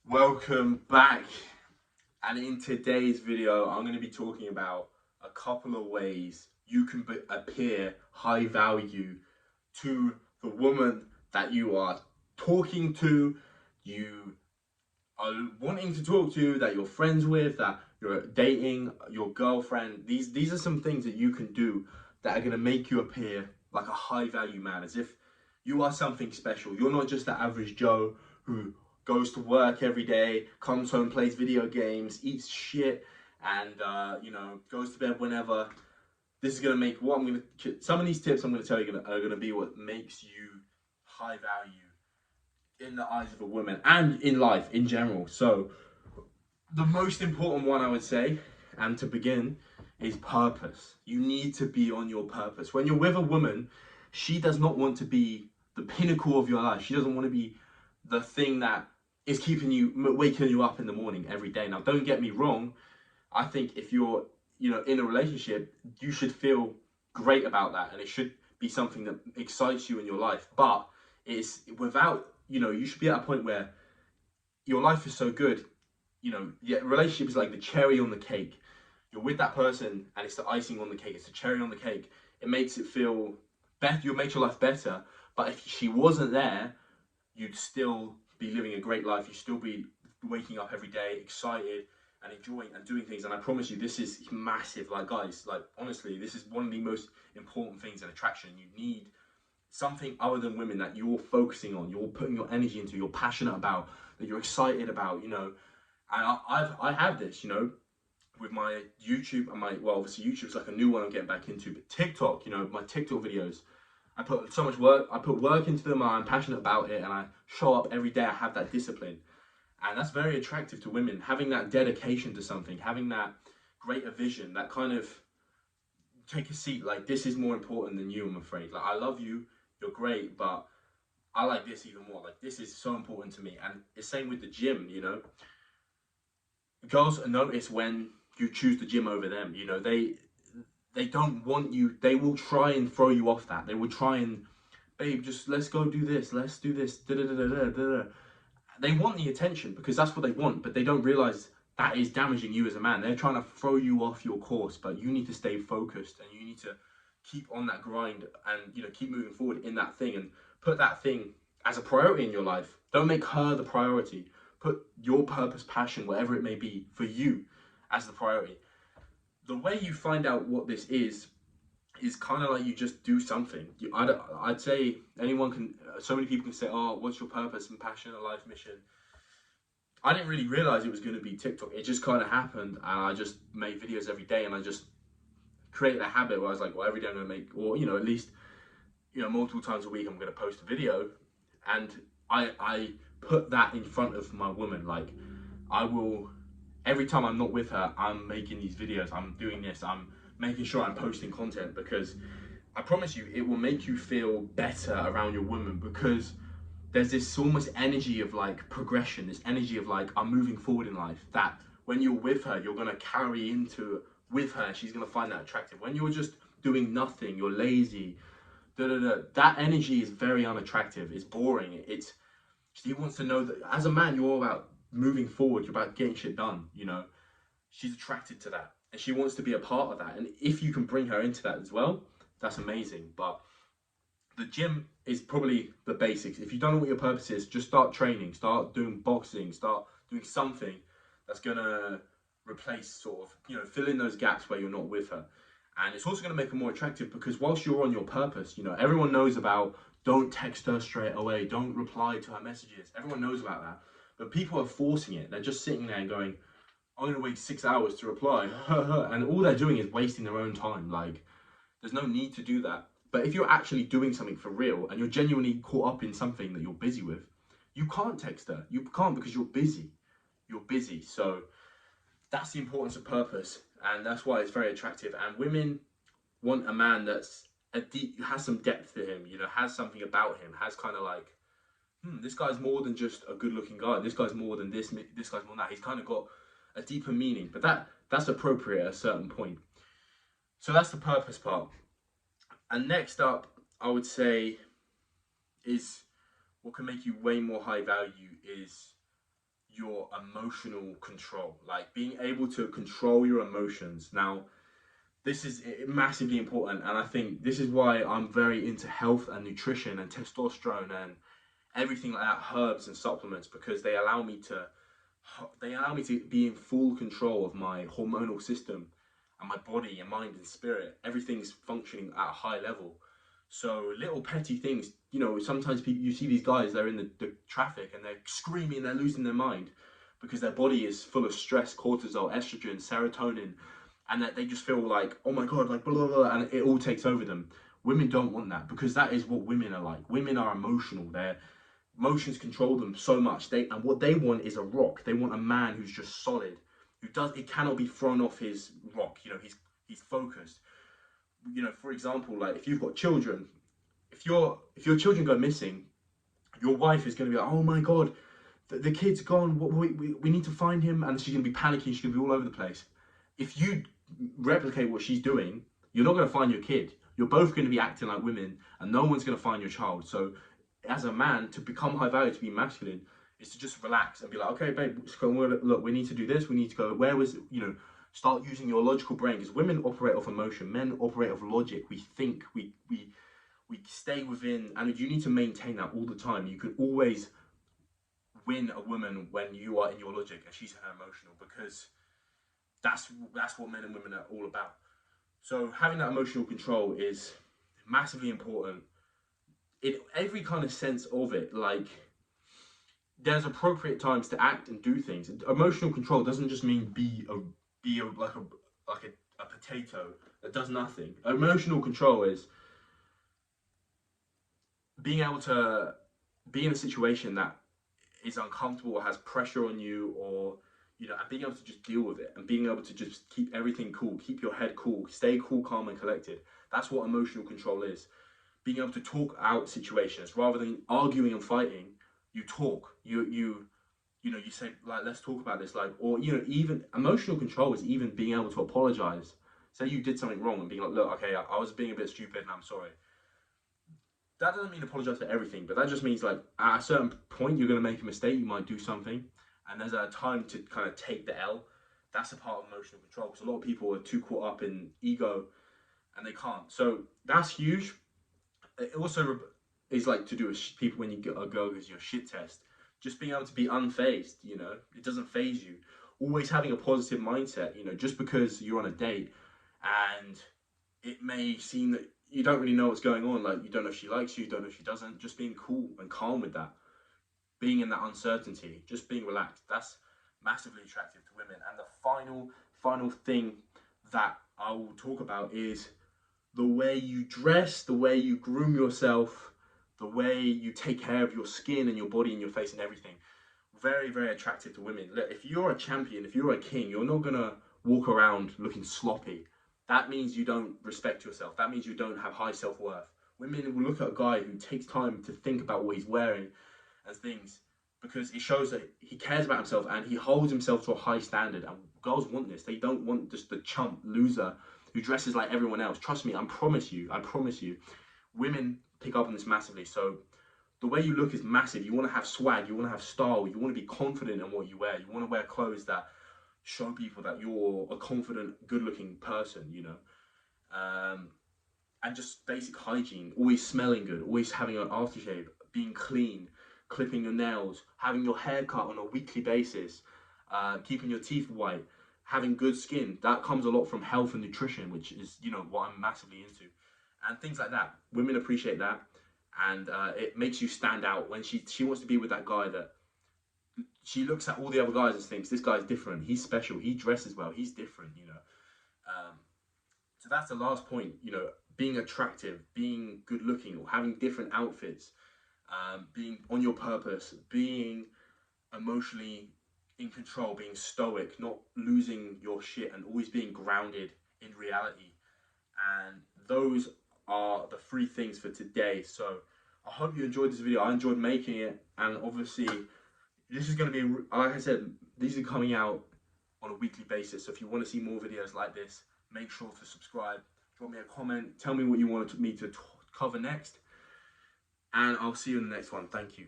Welcome back, and in today's video I'm going to be talking about a couple of ways you can appear high value to the woman that you are talking to, you are wanting to talk to, that you're friends with, that you're dating, your girlfriend. These are some things that you can do that are going to make you appear like a high value man, as if you are something special. You're not just the average Joe who goes to work every day, comes home, plays video games, eats shit, and goes to bed whenever. This is gonna make what I'm gonna. Some of these tips I'm gonna tell you are gonna be what makes you high value in the eyes of a woman and in life in general. So the most important one I would say, and to begin, is purpose. You need to be on your purpose. When you're with a woman, she does not want to be the pinnacle of your life. She doesn't want to be the thing that is keeping you, waking you up in the morning every day. Now, don't get me wrong. I think if you're, in a relationship, you should feel great about that, and it should be something that excites you in your life. But it's without, you should be at a point where your life is so good. Yeah, relationship is like the cherry on the cake. You're with that person, and it's the icing on the cake. It's the cherry on the cake. It makes it feel better. You'll make your life better. But if she wasn't there, you'd still be living a great life. You'd still be waking up every day excited and enjoying and doing things. And I promise you, this is massive. Like, guys, like, honestly, this is one of the most important things in attraction. You need something other than women that you're focusing on, you're putting your energy into, you're passionate about, that you're excited about, And I have this, with my YouTube and obviously YouTube's like a new one I'm getting back into, but TikTok, my TikTok videos, I put so much work, I put work into them, I'm passionate about it, and I show up every day, I have that discipline. And that's very attractive to women, having that dedication to something, having that greater vision, that kind of take a seat, like, this is more important than you, I'm afraid. Like, I love you, you're great, but I like this even more. Like, this is so important to me. And it's same with the gym, Girls notice when you choose the gym over them, they don't want you, they will try and throw you off that. They will try and, babe, just let's go do this, let's do this, da da da da da da. They want the attention because that's what they want, but they don't realize that is damaging you as a man. They're trying to throw you off your course, but you need to stay focused and you need to keep on that grind and keep moving forward in that thing and put that thing as a priority in your life. Don't make her the priority. Put your purpose, passion, whatever it may be, for you as the priority. The way you find out what this is kind of like you just do something. I'd say anyone can, so many people can say, oh, what's your purpose and passion and life mission? I didn't really realize it was going to be TikTok. It just kind of happened, and I just made videos every day, and I just created a habit where I was like, well, every day I'm going to make, or at least multiple times a week I'm going to post a video, and I put that in front of my woman. Like, I will, every time I'm not with her, I'm making these videos, I'm doing this, I'm making sure I'm posting content, because I promise you it will make you feel better around your woman, because there's this almost energy of like progression, this energy of like, I'm moving forward in life, that when you're with her, you're gonna carry into with her. She's gonna find that attractive. When you're just doing nothing, you're lazy, that energy is very unattractive. It's boring. She wants to know that as a man, you're all about moving forward. You're about getting shit done. She's attracted to that, and she wants to be a part of that. And if you can bring her into that as well, that's amazing. But the gym is probably the basics. If you don't know what your purpose is, just start training, start doing boxing, start doing something that's gonna replace, sort of, fill in those gaps where you're not with her. And it's also gonna make her more attractive, because whilst you're on your purpose, everyone knows about, don't text her straight away, don't reply to her messages. Everyone knows about that. But people are forcing it. They're just sitting there and going, I'm gonna wait 6 hours to reply. And all they're doing is wasting their own time. Like, there's no need to do that. But if you're actually doing something for real and you're genuinely caught up in something that you're busy with, you can't text her. You can't, because you're busy. You're busy. So that's the importance of purpose, and that's why it's very attractive. And women want a man that's has some depth to him. Has something about him. Has kind of like, this guy's more than just a good-looking guy. This guy's more than this. This guy's more than that. He's kind of got a deeper meaning. But that's appropriate at a certain point. So that's the purpose part. And next up, I would say, is what can make you way more high value is your emotional control, like being able to control your emotions. Now, this is massively important, and I think this is why I'm very into health and nutrition and testosterone and everything like that, herbs and supplements, because they allow me to be in full control of my hormonal system and my body and mind and spirit. Everything's functioning at a high level. So little petty things, sometimes people, you see these guys, they're in the traffic and they're screaming, they're losing their mind because their body is full of stress, cortisol, estrogen, serotonin, and that they just feel like, oh my God, like blah, blah, blah, and it all takes over them. Women don't want that, because that is what women are like. Women are emotional. Their emotions control them so much. And what they want is a rock. They want a man who's just solid, it cannot be thrown off his rock. He's focused. For example, like if you've got children, if your children go missing, your wife is going to be like, oh my God, the kid's gone. We need to find him, and she's going to be panicking. She's going to be all over the place. If you replicate what she's doing, you're not going to find your kid. You're both going to be acting like women, and no one's going to find your child. So, as a man, to become high value, to be masculine, is to just relax and be like, okay, babe, look, we need to do this. We need to go. Start using your logical brain, because women operate off emotion. Men operate off logic. We think. We stay within, and you need to maintain that all the time. You can always win a woman when you are in your logic and she's in her emotional, because that's what men and women are all about. So having that emotional control is massively important in every kind of sense of it. Like, there's appropriate times to act and do things. Emotional control doesn't just mean be a potato that does nothing. Emotional control is being able to be in a situation that is uncomfortable or has pressure on you, or and being able to just deal with it, and being able to just keep everything cool, keep your head cool, stay cool, calm, and collected. That's what emotional control is. Being able to talk out situations rather than arguing and fighting. You talk. You say, like, let's talk about this, like, or even emotional control is even being able to apologize. Say you did something wrong and being like, look, okay, I was being a bit stupid and I'm sorry. That doesn't mean apologize for everything, but that just means, like, at a certain point you're going to make a mistake, you might do something, and there's a time to kind of take the L. That's a part of emotional control, because a lot of people are too caught up in ego and they can't. So that's huge. It also is like to do with people when you go as your shit test. Just being able to be unfazed, it doesn't phase you. Always having a positive mindset, just because you're on a date and it may seem that you don't really know what's going on, like you don't know if she likes you, you don't know if she doesn't, just being cool and calm with that, being in that uncertainty, just being relaxed, that's massively attractive to women. And the final thing that I will talk about is the way you dress, the way you groom yourself, the way you take care of your skin and your body and your face and everything. Very, very attractive to women. Look, if you're a champion, if you're a king, you're not gonna walk around looking sloppy. That means you don't respect yourself. That means you don't have high self-worth. Women will look at a guy who takes time to think about what he's wearing and things, because it shows that he cares about himself and he holds himself to a high standard. And girls want this. They don't want just the chump loser who dresses like everyone else. Trust me, I promise you, women pick up on this massively. So the way you look is massive. You want to have swag, you want to have style, you want to be confident in what you wear. You want to wear clothes that show people that you're a confident, good-looking person, and just basic hygiene, always smelling good, always having an aftershave, being clean, clipping your nails, having your hair cut on a weekly basis, keeping your teeth white, having good skin. That comes a lot from health and nutrition, which is, what I'm massively into. And things like that. Women appreciate that. And it makes you stand out when she wants to be with that guy, that she looks at all the other guys and thinks, this guy's different, he's special, he dresses well, he's different, so that's the last point, being attractive, being good looking, or having different outfits, being on your purpose, being emotionally in control, being stoic, not losing your shit, and always being grounded in reality. And those are the three things for today. So I hope you enjoyed this video. I enjoyed making it, and obviously this is going to be, like I said, these are coming out on a weekly basis. So if you want to see more videos like this, make sure to subscribe, drop me a comment, tell me what you wanted me to cover next, and I'll see you in the next one. Thank you.